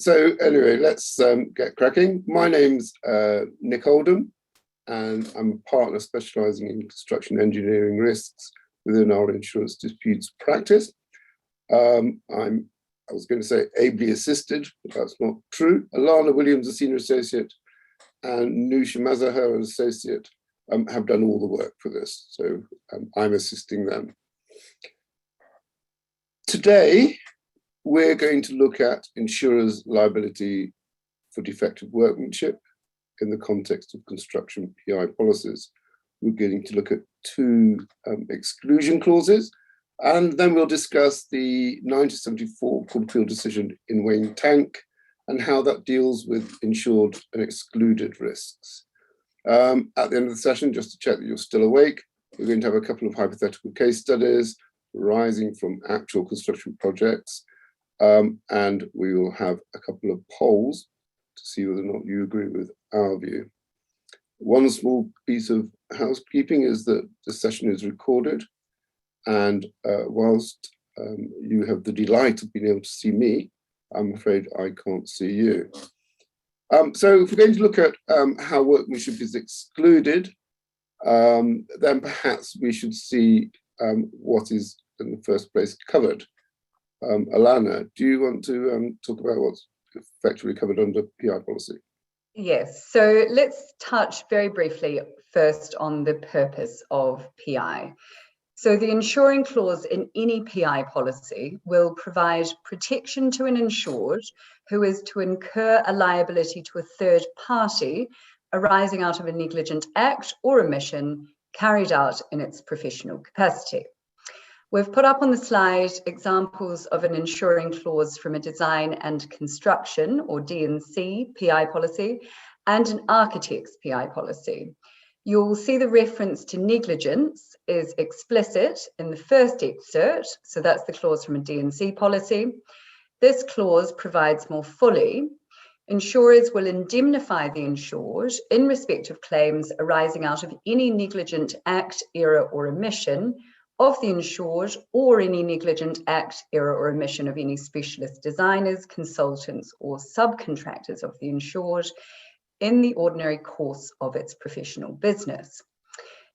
So anyway, let's get cracking. My name's Nick Oldham, and I'm a partner specialising in construction engineering risks within our insurance disputes practice. I was going to say ably assisted, but that's not true. Alannah Williams, a senior associate, and Neusha Mazaher, an associate, have done all the work for this. So I'm assisting them. Today, we're going to look at insurers' liability for defective workmanship in the context of construction PI policies. We're going to look at two exclusion clauses, and then we'll discuss the 1974 Court of Appeal decision in Wayne Tank and how that deals with insured and excluded risks. At the end of the session, just to check that you're still awake, we're going to have a couple of hypothetical case studies arising from actual construction projects, and we will have a couple of polls to see whether or not you agree with our view. One small piece of housekeeping is that the session is recorded, and whilst you have the delight of being able to see me, I'm afraid I can't see you. So if we're going to look at how workmanship is excluded, then perhaps we should see what is in the first place covered. Alannah, do you want to talk about what's effectively covered under PI policy? Yes, so let's touch very briefly first on the purpose of PI. So the insuring clause in any PI policy will provide protection to an insured who is to incur a liability to a third party arising out of a negligent act or omission carried out in its professional capacity. We've put up on the slide examples of an insuring clause from a design and construction, or D&C, PI policy, and an architect's PI policy. You'll see the reference to negligence is explicit in the first excerpt, so that's the clause from a D&C policy. This clause provides more fully. Insurers will indemnify the insured in respect of claims arising out of any negligent act, error, or omission of the insured, or any negligent act, error, or omission of any specialist designers, consultants, or subcontractors of the insured in the ordinary course of its professional business.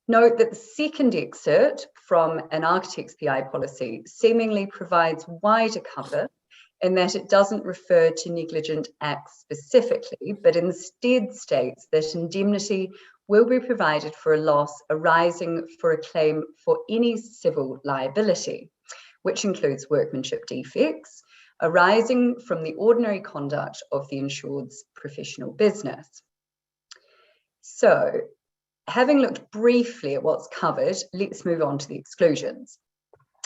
Note that the second excerpt from an architect's PI policy seemingly provides wider cover in that it doesn't refer to negligent acts specifically, but instead states that indemnity will be provided for a loss arising for a claim for any civil liability, which includes workmanship defects arising from the ordinary conduct of the insured's professional business. So, having looked briefly at what's covered, let's move on to the exclusions.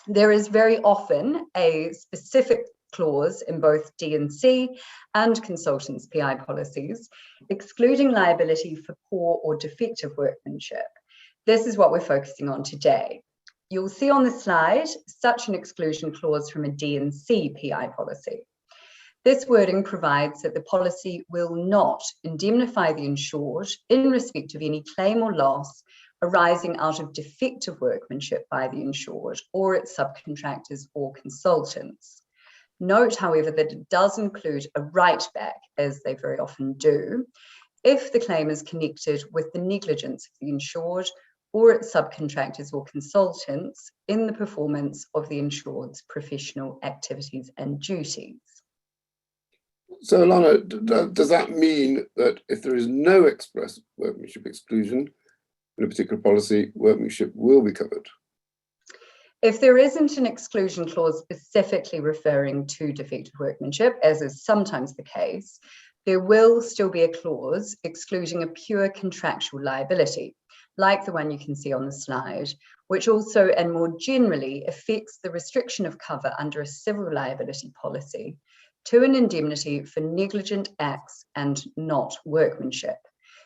There is very often a specific clause in both D&C and consultants' PI policies, excluding liability for poor or defective workmanship. This is what we're focusing on today. You'll see on the slide such an exclusion clause from a D&C PI policy. This wording provides that the policy will not indemnify the insured in respect of any claim or loss arising out of defective workmanship by the insured or its subcontractors or consultants. Note, however, that it does include a right back, as they very often do, if the claim is connected with the negligence of the insured or its subcontractors or consultants in the performance of the insured's professional activities and duties. So, Alannah, does that mean that if there is no express workmanship exclusion in a particular policy, workmanship will be covered? If there isn't an exclusion clause specifically referring to defective workmanship, as is sometimes the case, there will still be a clause excluding a pure contractual liability, like the one you can see on the slide, which also and more generally affects the restriction of cover under a civil liability policy to an indemnity for negligent acts and not workmanship.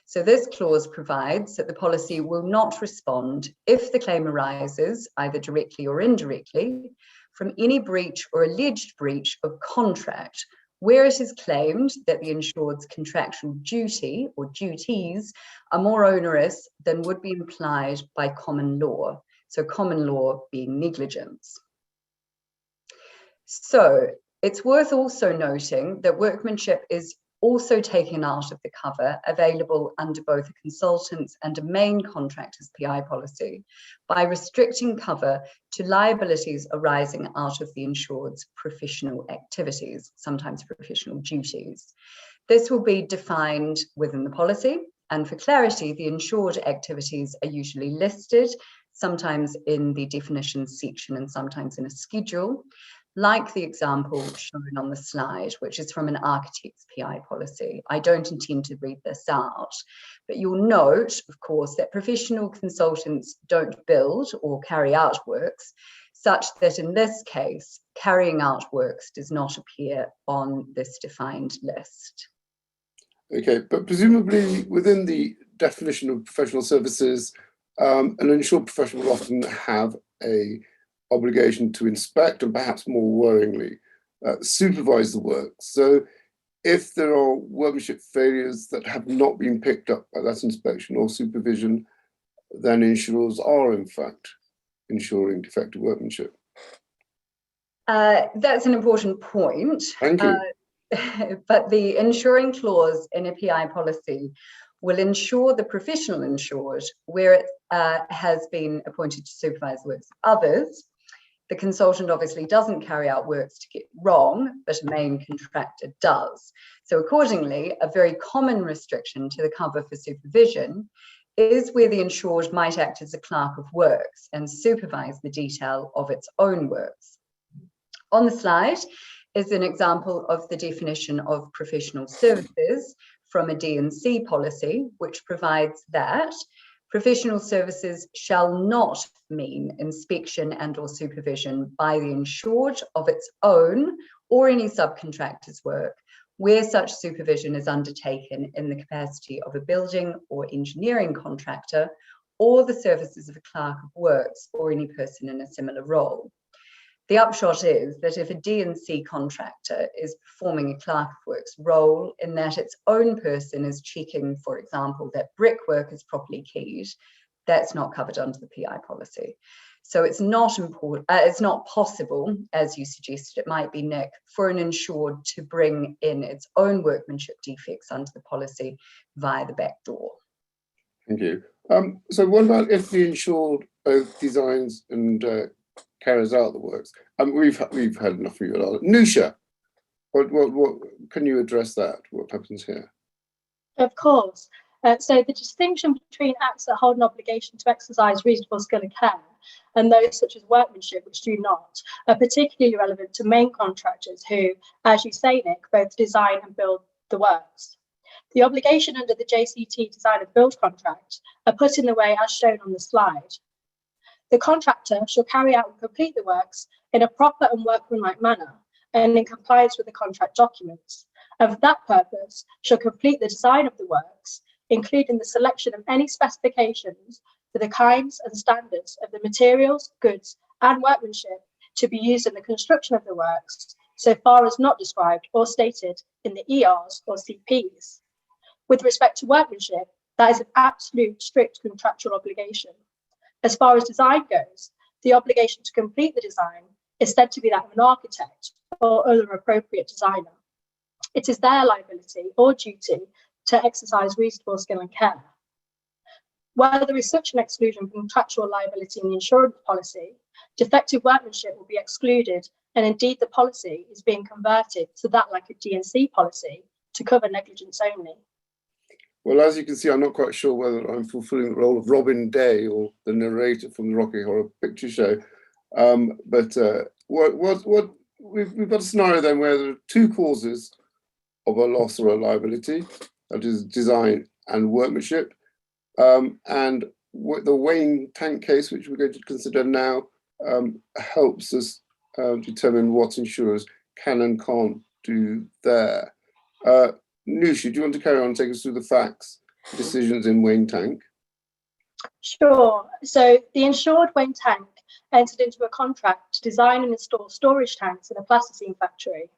So this clause provides that the policy will not respond if the claim arises, either directly or indirectly, from any breach or alleged breach of contract, where it is claimed that the insured's contractual duty or duties are more onerous than would be implied by common law. So common law being negligence. So It's worth also noting that workmanship is also taken out of the cover available under both a consultant's and a main contractor's PI policy by restricting cover to liabilities arising out of the insured's professional activities, sometimes professional duties. This will be defined within the policy, and for clarity, the insured activities are usually listed, sometimes in the definitions section and sometimes in a schedule, like the example shown on the slide, which is from an architect's PI policy. I don't intend to read this out, but you'll note, of course, that professional consultants don't build or carry out works, such that in this case, carrying out works does not appear on this defined list. Okay, but presumably within the definition of professional services, an insured professional will often have a obligation to inspect and perhaps more worryingly, supervise the work. So if there are workmanship failures that have not been picked up by that inspection or supervision, then insurers are in fact insuring defective workmanship. That's an important point. Thank you. But the insuring clause in a PI policy will ensure the professional insured where it has been appointed to supervise the works of others. The consultant obviously doesn't carry out works to get wrong, but a main contractor does. So accordingly, a very common restriction to the cover for supervision is where the insured might act as a clerk of works and supervise the detail of its own works. On the slide is an example of the definition of professional services from a D&C policy, which provides that professional services shall not mean inspection and or supervision by the insured of its own or any subcontractor's work, where such supervision is undertaken in the capacity of a building or engineering contractor or the services of a clerk of works or any person in a similar role. The upshot is that if a D&C contractor is performing a clerk of works role in that its own person is checking, for example, that brickwork is properly keyed, that's not covered under the PI policy. So it's not important, it's not possible, as you suggested, it might be, Nick, for an insured to bring in its own workmanship defects under the policy via the back door. Thank you. So what about if the insured both designs and carries out the works? We've had enough of you, Alannah. Neusha, what can you address that? What happens here? Of course. So the distinction between acts that hold an obligation to exercise reasonable skill and care and those such as workmanship, which do not, are particularly relevant to main contractors who, as you say, Nick, both design and build the works. The obligation under the JCT design and build contract are put in the way as shown on the slide. The contractor shall carry out and complete the works in a proper and workmanlike manner and in compliance with the contract documents, and for that purpose shall complete the design of the works, including the selection of any specifications for the kinds and standards of the materials, goods, and workmanship to be used in the construction of the works, so far as not described or stated in the ERs or CPs. With respect to workmanship, that is an absolute strict contractual obligation. As far as design goes, the obligation to complete the design is said to be that of an architect or other appropriate designer. It is their liability or duty to exercise reasonable skill and care. Where there is such an exclusion from contractual liability in the insurance policy, defective workmanship will be excluded, and indeed the policy is being converted to that like a D&C policy to cover negligence only. Well, as you can see, I'm not quite sure whether I'm fulfilling the role of Robin Day or the narrator from the Rocky Horror Picture Show. But we've got a scenario then where there are two causes of a loss or a liability, that is design and workmanship. And the Wayne tank case, which we're going to consider now, helps us determine what insurers can and can't do there. Neusha, do you want to carry on and take us through the facts, decisions in Wayne Tank? Sure. So the insured Wayne Tank entered into a contract to design and install storage tanks in a plasticine factory.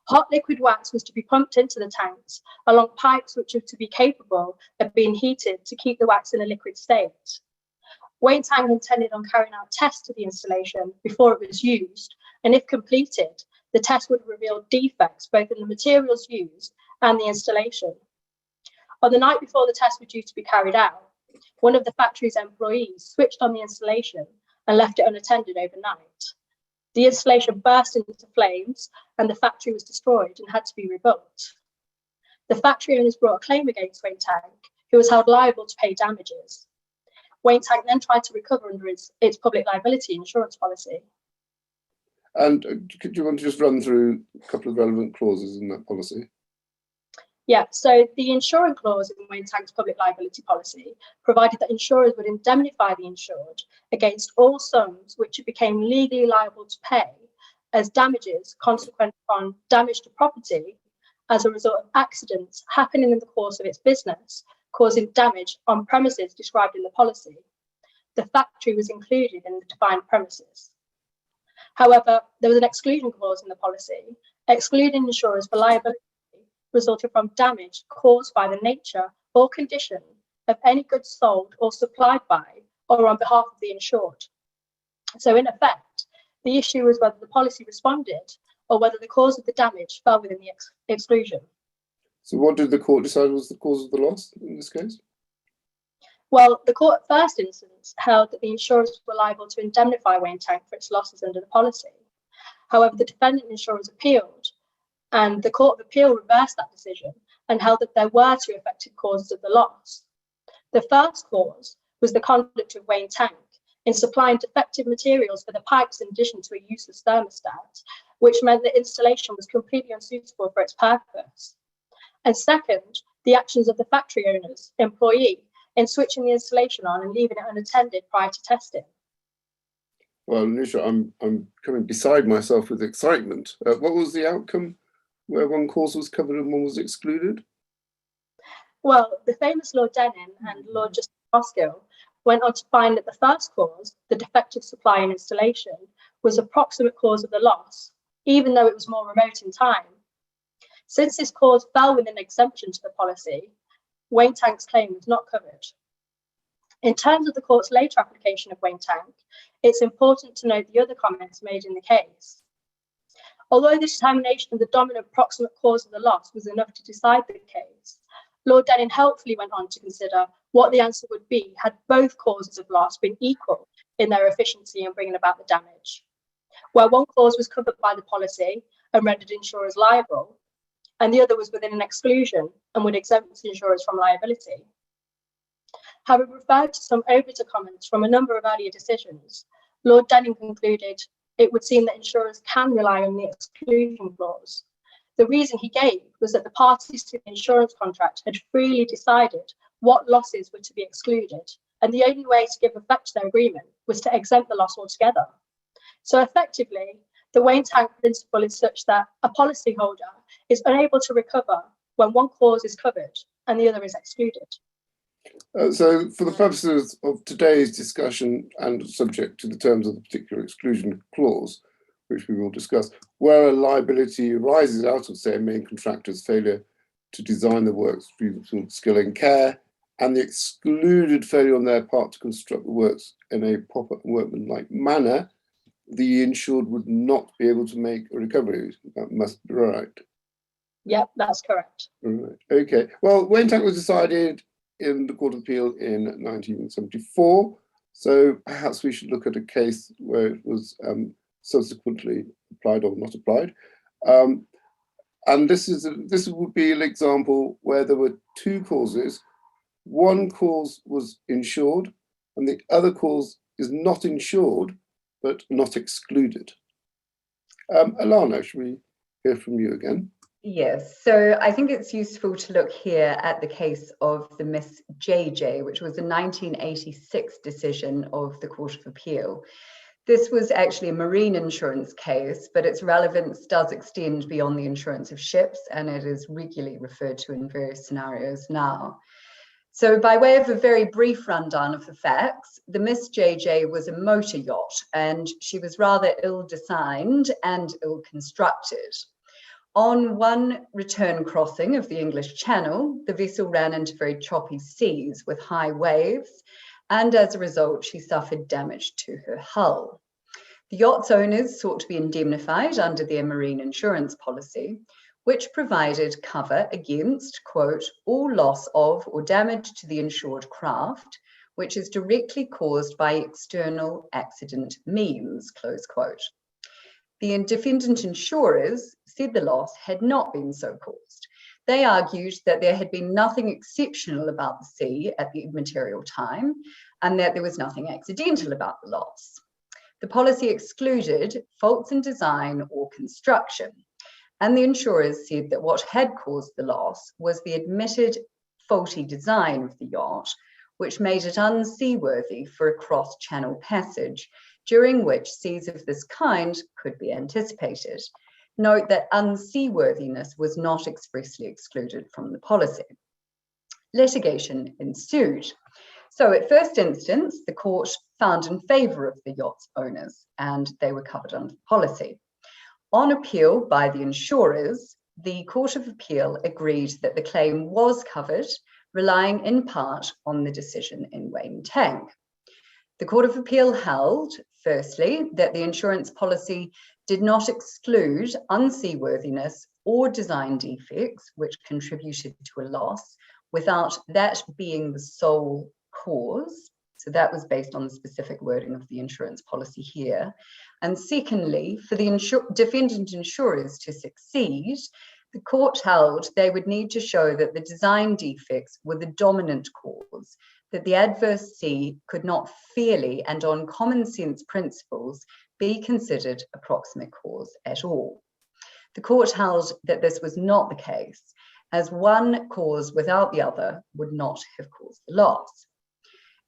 Hot liquid wax was to be pumped into the tanks along pipes which are to be capable of being heated to keep the wax in a liquid state. Wayne Tank intended on carrying out tests of the installation before it was used, and if completed, the test would have revealed defects both in the materials used and the installation. On the night before the test was due to be carried out, one of the factory's employees switched on the installation and left it unattended overnight. The installation burst into flames and the factory was destroyed and had to be rebuilt. The factory owners brought a claim against Waintank, who was held liable to pay damages. Waintank then tried to recover under its public liability insurance policy. And do you want to just run through a couple of relevant clauses in that policy? Yeah, so the insurance clause in Waintank's public liability policy provided that insurers would indemnify the insured against all sums which it became legally liable to pay as damages consequent on damage to property as a result of accidents happening in the course of its business, causing damage on premises described in the policy. The factory was included in the defined premises. However, there was an exclusion clause in the policy, excluding insurers for liability resulting from damage caused by the nature or condition of any goods sold or supplied by or on behalf of the insured. So in effect, the issue was whether the policy responded or whether the cause of the damage fell within the exclusion. So what did the court decide was the cause of the loss in this case? Well, the court at first instance held that the insurers were liable to indemnify Waintank for its losses under the policy. However, the defendant insurers appealed, and the Court of Appeal reversed that decision and held that there were two effective causes of the loss. The first cause was the conduct of Waintank in supplying defective materials for the pipes in addition to a useless thermostat, which meant the installation was completely unsuitable for its purpose. And second, the actions of the factory owner's employee in switching the installation on and leaving it unattended prior to testing. Well, Neusha, I'm coming beside myself with excitement. What was the outcome where one cause was covered and one was excluded? Well, the famous Lord Denning and Lord Justice Roscoe went on to find that the first cause, the defective supply and installation, was a proximate cause of the loss, even though it was more remote in time. Since this cause fell within exemption to the policy, Waintank's claim was not covered. In terms of the court's later application of Waintank, it's important to note the other comments made in the case. Although the determination of the dominant proximate cause of the loss was enough to decide the case, Lord Denning helpfully went on to consider what the answer would be had both causes of loss been equal in their efficiency in bringing about the damage, where one cause was covered by the policy and rendered insurers liable, and the other was within an exclusion and would exempt insurers from liability. Having referred to some obiter comments from a number of earlier decisions, Lord Denning concluded it would seem that insurers can rely on the exclusion clause. The reason he gave was that the parties to the insurance contract had freely decided what losses were to be excluded, and the only way to give effect to their agreement was to exempt the loss altogether. So effectively, the Waintank principle is such that a policyholder is unable to recover when one cause is covered and the other is excluded. So for the purposes of today's discussion and subject to the terms of the particular exclusion clause, which we will discuss, where a liability arises out of, say, a main contractor's failure to design the works with skill and care, and the excluded failure on their part to construct the works in a proper workmanlike manner, the insured would not be able to make a recovery. That must be right. Yep, that's correct. Right. Okay. Well, Waintank was decided in the Court of Appeal in 1974, so perhaps we should look at a case where it was subsequently applied or not applied. And this would be an example where there were two causes. One cause was insured and the other cause is not insured but not excluded. Alannah, should we hear from you again? Yes, so I think it's useful to look here at the case of the Miss JJ, which was a 1986 decision of the Court of Appeal. This was actually a marine insurance case, but its relevance does extend beyond the insurance of ships, and it is regularly referred to in various scenarios now. So by way of a very brief rundown of the facts, the Miss JJ was a motor yacht, and she was rather ill-designed and ill-constructed. On one return crossing of the English Channel, the vessel ran into very choppy seas with high waves, and as a result, she suffered damage to her hull. The yacht's owners sought to be indemnified under their marine insurance policy, which provided cover against, quote, all loss of or damage to the insured craft, which is directly caused by external accident means, close quote. The defendant insurers said the loss had not been so caused. They argued that there had been nothing exceptional about the sea at the material time and that there was nothing accidental about the loss. The policy excluded faults in design or construction, and the insurers said that what had caused the loss was the admitted faulty design of the yacht, which made it unseaworthy for a cross-channel passage, during which seas of this kind could be anticipated. Note that unseaworthiness was not expressly excluded from the policy. Litigation ensued. So at first instance, the court found in favour of the yacht's owners, and they were covered under the policy. On appeal by the insurers, the Court of Appeal agreed that the claim was covered, relying in part on the decision in Wayne Tank. The Court of Appeal held, firstly, that the insurance policy did not exclude unseaworthiness or design defects which contributed to a loss without that being the sole cause. So that was based on the specific wording of the insurance policy here. And secondly, for the defendant insurers to succeed, the court held they would need to show that the design defects were the dominant cause, that the adverse sea could not fairly and on common sense principles be considered a proximate cause at all. The court held that this was not the case, as one cause without the other would not have caused the loss.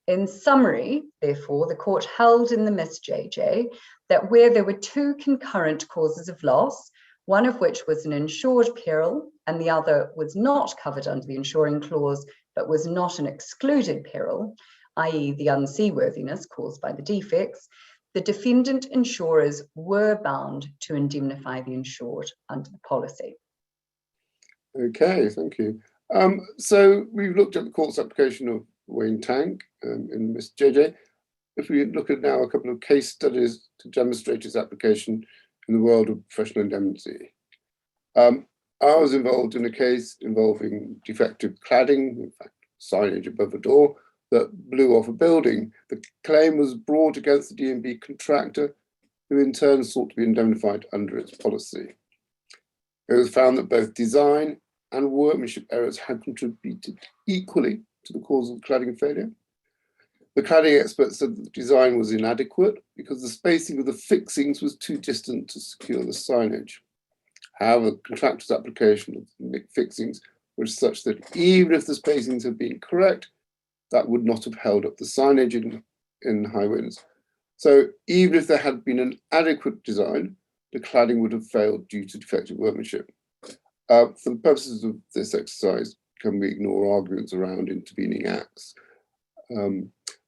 In summary, therefore, the court held in the Miss JJ that where there were two concurrent causes of loss, one of which was an insured peril and the other was not covered under the insuring clause, but was not an excluded peril, i.e. the unseaworthiness caused by the defects, the defendant insurers were bound to indemnify the insured under the policy. Okay, thank you. So we've looked at the court's application of Wayne Tank in Miss JJ. If we look at now a couple of case studies to demonstrate its application in the world of professional indemnity. I was involved in a case involving defective cladding, in fact, signage above a door that blew off a building. The claim was brought against the D&B contractor, who in turn sought to be indemnified under its policy. It was found that both design and workmanship errors had contributed equally to the cause of the cladding failure. The cladding expert said that the design was inadequate because the spacing of the fixings was too distant to secure the signage. However, the contractor's application of the fixings was such that even if the spacings had been correct, that would not have held up the signage in high winds. So even if there had been an adequate design, the cladding would have failed due to defective workmanship. For the purposes of this exercise, can we ignore arguments around intervening acts?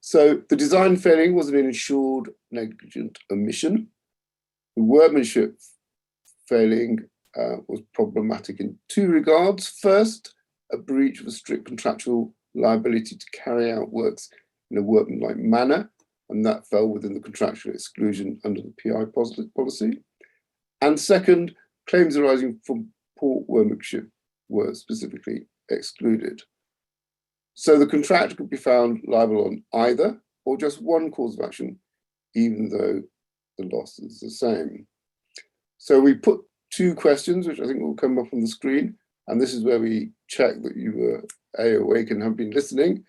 So the design failing was an insured negligent omission. The workmanship failing was problematic in two regards. First, a breach of a strict contractual liability to carry out works in a workmanlike manner, and that fell within the contractual exclusion under the PI policy. And second, claims arising from poor workmanship were specifically excluded. So the contractor could be found liable on either or just one cause of action, even though the loss is the same. So we put two questions, which I think will come up on the screen, and this is where we check that you were awake and have been listening,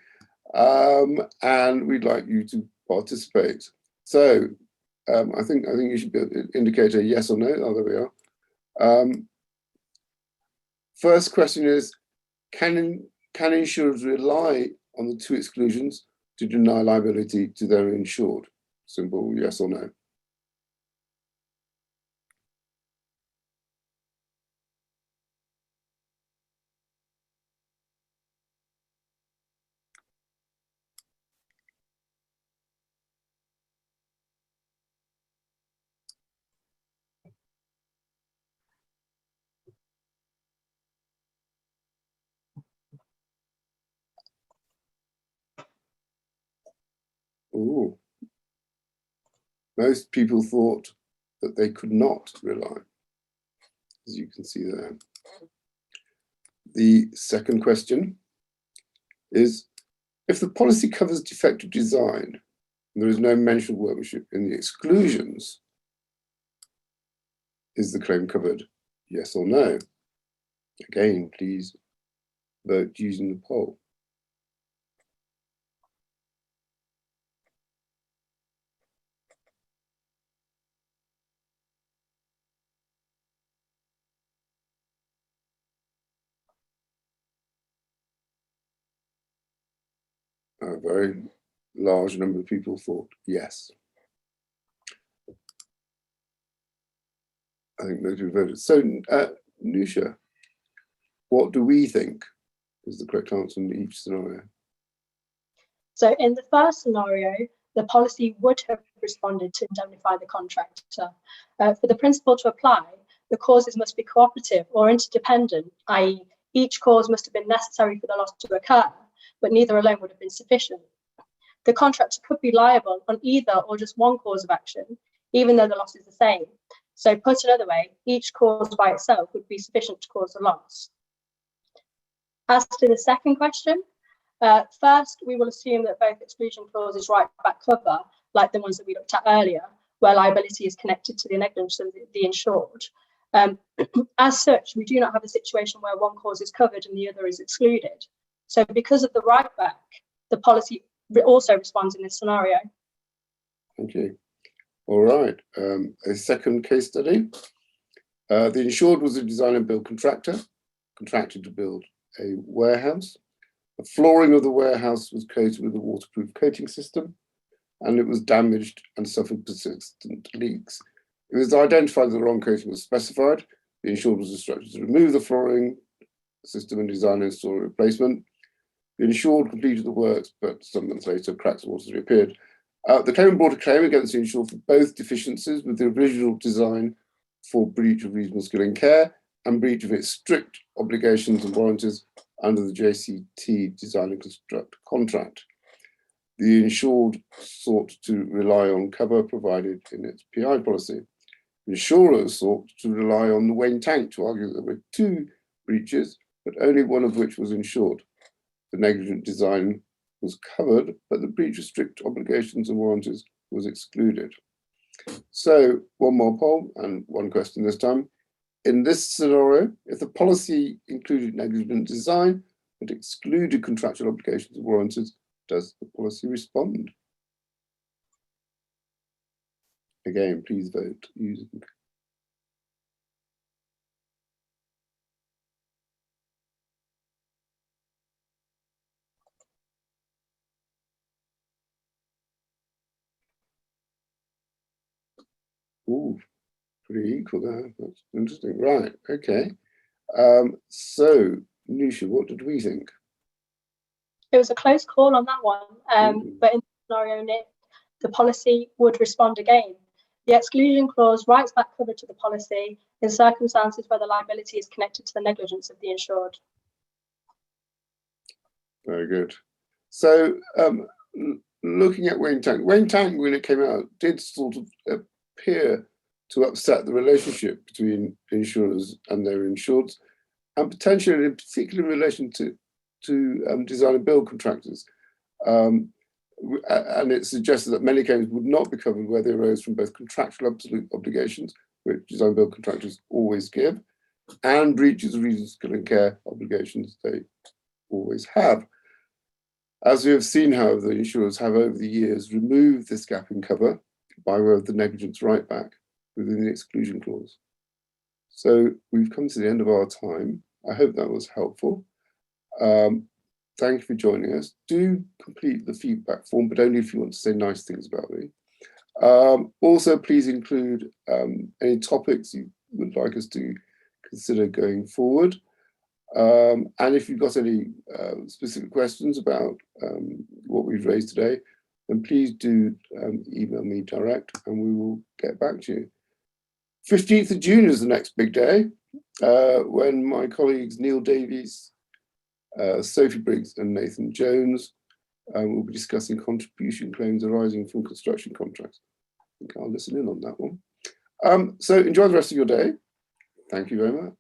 and we'd like you to participate. So I think you should be able to indicate a yes or no. Oh, there we are. First question is, can insurers rely on the two exclusions to deny liability to their insured? Simple yes or no. Ooh. Most people thought that they could not rely, as you can see there. The second question is, if the policy covers defective design, and there is no mention of workmanship in the exclusions, is the claim covered? Yes or no? Again, please vote using the poll. A very large number of people thought yes. I think those who voted. So, Neusha, what do we think is the correct answer in each scenario? So in the first scenario, the policy would have responded to indemnify the contractor. For the principle to apply, the causes must be cooperative or interdependent, i.e. each cause must have been necessary for the loss to occur, but neither alone would have been sufficient. The contractor could be liable on either or just one cause of action, even though the loss is the same. So put another way, each cause by itself would be sufficient to cause the loss. As to the second question, first, we will assume that both exclusion clauses write back cover, like the ones that we looked at earlier, where liability is connected to the negligence of the insured. As such, we do not have a situation where one cause is covered and the other is excluded. So because of the write back, the policy also responds in this scenario. Thank you. All right, a second case study. The insured was a design and build contractor, contracted to build a warehouse. The flooring of the warehouse was coated with a waterproof coating system, and it was damaged and suffered persistent leaks. It was identified that the wrong coating was specified. The insured was instructed to remove the flooring system and design and install a replacement. The insured completed the works, but some months later, cracks and waters reappeared. The claimant brought a claim against the insured for both deficiencies with the original design for breach of reasonable skill and care and breach of its strict obligations and warranties under the JCT Design and Construct contract. The insured sought to rely on cover provided in its PI policy. The insurer sought to rely on the Wayne Tank to argue that there were two breaches, but only one of which was insured. The negligent design was covered, but the breach of strict obligations and warranties was excluded. So one more poll and one question this time. In this scenario, if the policy included negligent design but excluded contractual obligations and warranties, does the policy respond? Again, please vote using. Ooh, pretty equal there. That's interesting. Right, okay. So, Neusha, what did we think? It was a close call on that one, but in the scenario, Nick, the policy would respond again. The exclusion clause writes back cover to the policy in circumstances where the liability is connected to the negligence of the insured. Very good. So, looking at Wayne Tank, when it came out, did sort of appear to upset the relationship between insurers and their insureds, and potentially in particular in relation to design and build contractors. And it suggested that many claims would not be covered where they arose from both contractual absolute obligations, which design and build contractors always give, and breaches of reasonable skill and care obligations they always have. As we have seen, however, the insurers have over the years removed this gap in cover by way of the negligence right back within the exclusion clause. So we've come to the end of our time. I hope that was helpful. Thank you for joining us. Do complete the feedback form, but only if you want to say nice things about me. Also, please include any topics you would like us to consider going forward. And if you've got any specific questions about what we've raised today, then please do email me direct and we will get back to you. 15th of June is the next big day when my colleagues Neil Davies, Sophie Briggs and Nathan Jones will be discussing contribution claims arising from construction contracts. think I'll listen in on that one. So enjoy the rest of your day. Thank you very much.